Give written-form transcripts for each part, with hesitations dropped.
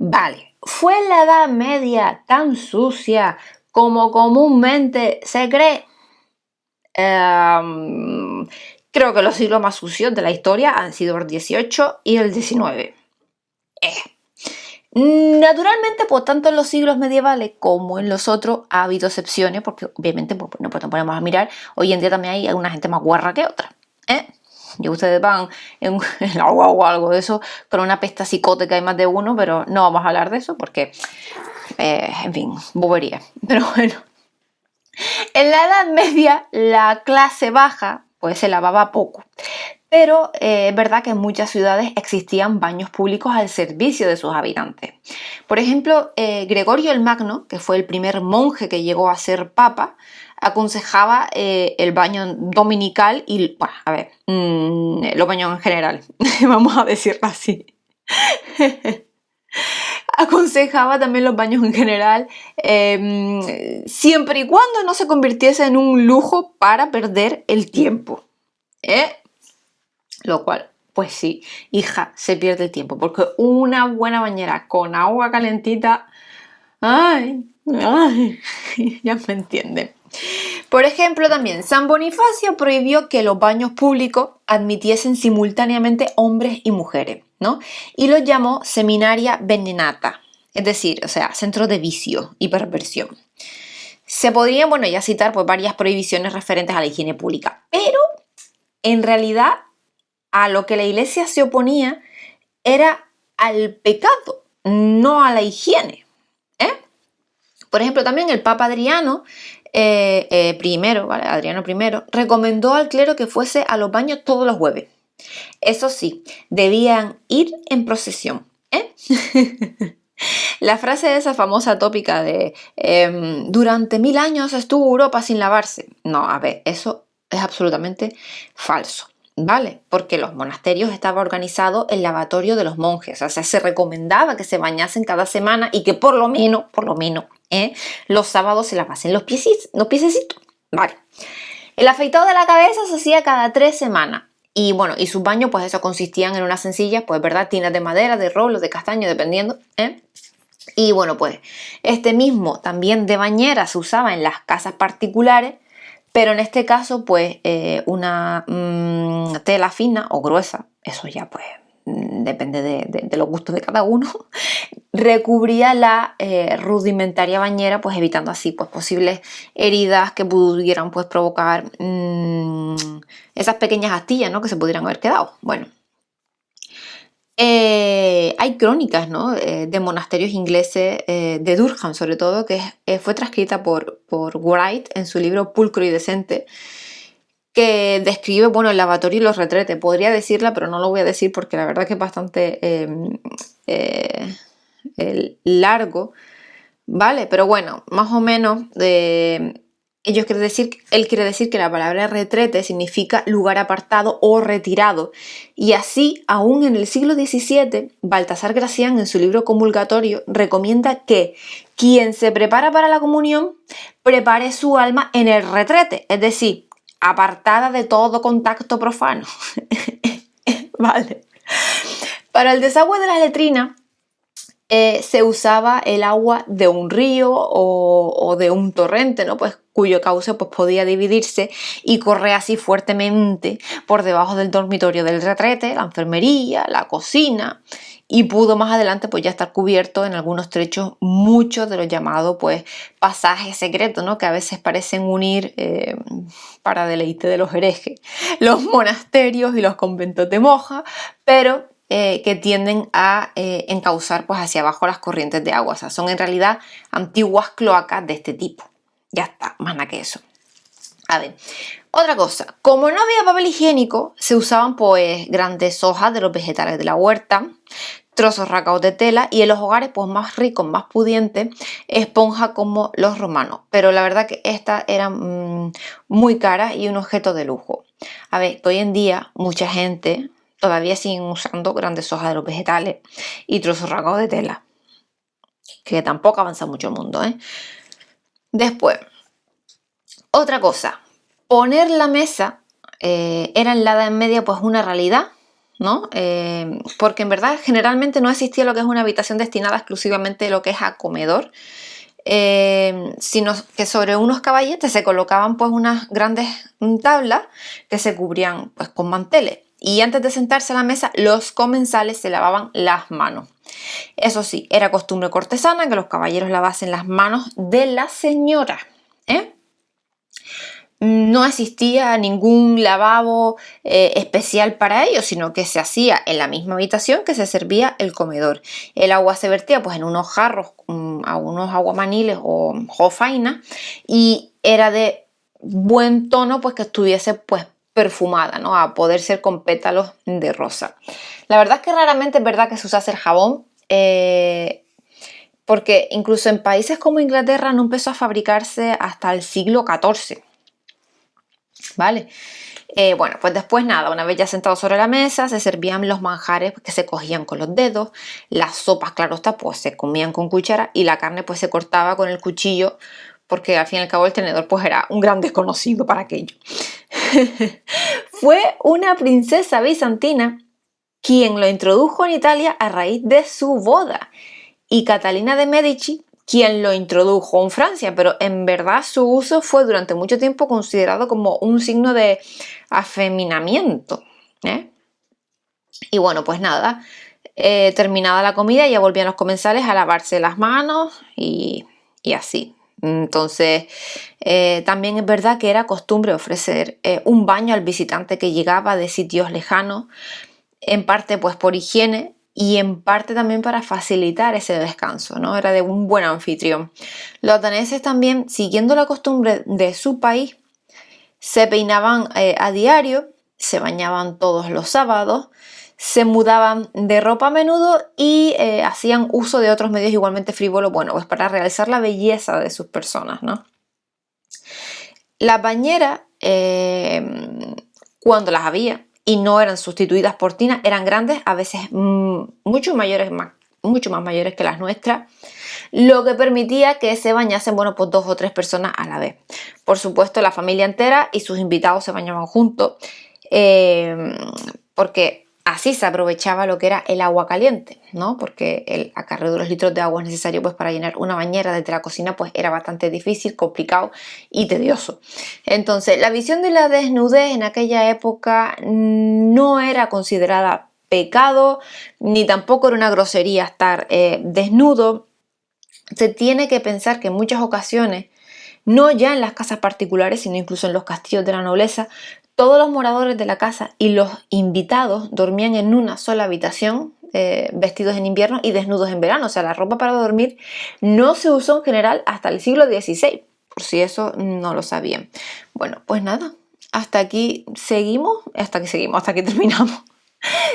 Vale, ¿fue la Edad Media tan sucia como comúnmente se cree? Em, Creo que los siglos más sucios de la historia han sido el XVIII y el XIX. Naturalmente, pues tanto en los siglos medievales como en los otros ha habido excepciones, porque obviamente pues, no podemos mirar, hoy en día también hay una gente más guarra que otra. Y ustedes van en el agua o algo de eso con una pesta psicótica y más de uno, pero no vamos a hablar de eso porque, en fin, bobería. Pero bueno, en la Edad Media la clase baja pues se lavaba poco, pero es verdad que en muchas ciudades existían baños públicos al servicio de sus habitantes. Por ejemplo, Gregorio el Magno, que fue el primer monje que llegó a ser papa, aconsejaba el baño dominical y, bueno, a ver, los baños en general, vamos a decirlo así. Aconsejaba también los baños en general, siempre y cuando no se convirtiese en un lujo para perder el tiempo. Lo cual, pues sí, hija, se pierde el tiempo, porque una buena bañera con agua calentita, ay, ay, ya me entienden. Por ejemplo, también San Bonifacio prohibió que los baños públicos admitiesen simultáneamente hombres y mujeres, ¿no? Y los llamó seminaria venenata, es decir, o sea, centro de vicio y perversión. Se podrían, bueno, ya citar pues varias prohibiciones referentes a la higiene pública, pero en realidad a lo que la iglesia se oponía era al pecado, no a la higiene. Por ejemplo, también el Papa Adriano ¿vale? Adriano I, recomendó al clero que fuese a los baños todos los jueves. Eso sí, debían ir en procesión. La frase de esa famosa tópica de durante 1000 años estuvo Europa sin lavarse. No, a ver, eso es absolutamente falso. ¿Vale? Porque los monasterios estaba organizado el lavatorio de los monjes, o sea, se recomendaba que se bañasen cada semana y que por lo menos, los sábados se lavasen los piececitos, ¿vale? El afeitado de la cabeza se hacía cada 3 semanas. Y bueno, y sus baños, pues eso consistían en una sencilla, pues verdad, tinas de madera, de roble, de castaño, dependiendo, Y bueno, pues este mismo también de bañera se usaba en las casas particulares, pero en este caso, pues una tela fina o gruesa, eso ya pues depende de los gustos de cada uno, recubría la rudimentaria bañera, pues evitando así pues posibles heridas que pudieran pues provocar esas pequeñas astillas, ¿no? Que se pudieran haber quedado. Bueno. Hay crónicas, ¿no? De monasterios ingleses, de Durham sobre todo, que fue transcrita por Wright en su libro Pulcro y Decente, que describe, bueno, el lavatorio y los retretes. Podría decirla, pero no lo voy a decir porque la verdad que es bastante largo, ¿vale? Pero bueno, más o menos él quiere decir que la palabra retrete significa lugar apartado o retirado. Y así, aún en el siglo XVII, Baltasar Gracián, en su libro Comulgatorio, recomienda que quien se prepara para la comunión prepare su alma en el retrete, es decir, apartada de todo contacto profano. Vale. Para el desagüe de las letrinas, se usaba el agua de un río o de un torrente, ¿no? Pues cuyo cauce pues, podía dividirse y correr así fuertemente por debajo del dormitorio del retrete, la enfermería, la cocina, y pudo más adelante pues ya estar cubierto en algunos trechos muchos de los llamados pues pasajes secretos, ¿no? Que a veces parecen unir para deleite de los herejes los monasterios y los conventos de monjas, pero que tienden a encauzar pues hacia abajo las corrientes de agua. O sea, son en realidad antiguas cloacas de este tipo. Ya está, más nada que eso. A ver, otra cosa. Como no había papel higiénico, se usaban pues grandes hojas de los vegetales de la huerta, trozos rasgados de tela y en los hogares pues más ricos, más pudientes, esponja como los romanos. Pero la verdad que estas eran muy caras y un objeto de lujo. A ver, que hoy en día mucha gente todavía siguen usando grandes hojas de los vegetales y trozos rasgados de tela, que tampoco avanza mucho el mundo, Después, otra cosa, poner la mesa era en la Edad Media pues una realidad, ¿no? Porque en verdad generalmente no existía lo que es una habitación destinada exclusivamente a lo que es a comedor, sino que sobre unos caballetes se colocaban pues unas grandes tablas que se cubrían pues con manteles, y antes de sentarse a la mesa los comensales se lavaban las manos. Eso sí, era costumbre cortesana que los caballeros lavasen las manos de la señora, ¿eh? No existía ningún lavabo especial para ellos, sino que se hacía en la misma habitación que se servía el comedor. El agua se vertía pues en unos jarros, a unos aguamaniles o jofaina, y era de buen tono pues que estuviese pues perfumada, ¿no? A poder ser con pétalos de rosa. La verdad es que raramente es verdad que se usase el jabón, porque incluso en países como Inglaterra no empezó a fabricarse hasta el siglo XIV. ¿Vale? Bueno, pues después nada, una vez ya sentados sobre la mesa, se servían los manjares que se cogían con los dedos, las sopas, claro está, pues se comían con cuchara, y la carne pues se cortaba con el cuchillo, porque al fin y al cabo el tenedor pues era un gran desconocido para aquello. Fue una princesa bizantina quien lo introdujo en Italia a raíz de su boda, y Catalina de Medici quien lo introdujo en Francia, pero en verdad su uso fue durante mucho tiempo considerado como un signo de afeminamiento, ¿eh? Y bueno, pues nada, terminada la comida ya volvían los comensales a lavarse las manos y así. Entonces, también es verdad que era costumbre ofrecer un baño al visitante que llegaba de sitios lejanos, en parte pues por higiene y en parte también para facilitar ese descanso, ¿no? Era de un buen anfitrión. Los daneses también, siguiendo la costumbre de su país, se peinaban a diario, se bañaban todos los sábados, se mudaban de ropa a menudo y hacían uso de otros medios igualmente frívolos, bueno, pues para realzar la belleza de sus personas, ¿no? Las bañeras, cuando las había y no eran sustituidas por tinas, eran grandes, a veces mucho más mayores que las nuestras, lo que permitía que se bañasen, bueno, pues 2 o 3 personas a la vez. Por supuesto, la familia entera y sus invitados se bañaban juntos, porque así se aprovechaba lo que era el agua caliente, ¿no? Porque el acarreo de los litros de agua necesario pues para llenar una bañera desde la cocina pues era bastante difícil, complicado y tedioso. Entonces, la visión de la desnudez en aquella época no era considerada pecado, ni tampoco era una grosería estar desnudo. Se tiene que pensar que en muchas ocasiones, no ya en las casas particulares, sino incluso en los castillos de la nobleza, todos los moradores de la casa y los invitados dormían en una sola habitación, vestidos en invierno y desnudos en verano. O sea, la ropa para dormir no se usó en general hasta el siglo XVI, por si eso no lo sabían. Bueno, pues nada, hasta aquí terminamos.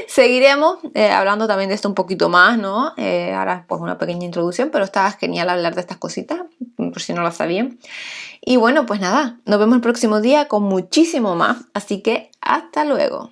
Seguiremos hablando también de esto un poquito más, ¿no? Ahora pues una pequeña introducción, pero está genial hablar de estas cositas, por si no lo sabían. Y bueno, pues nada, nos vemos el próximo día con muchísimo más, así que hasta luego.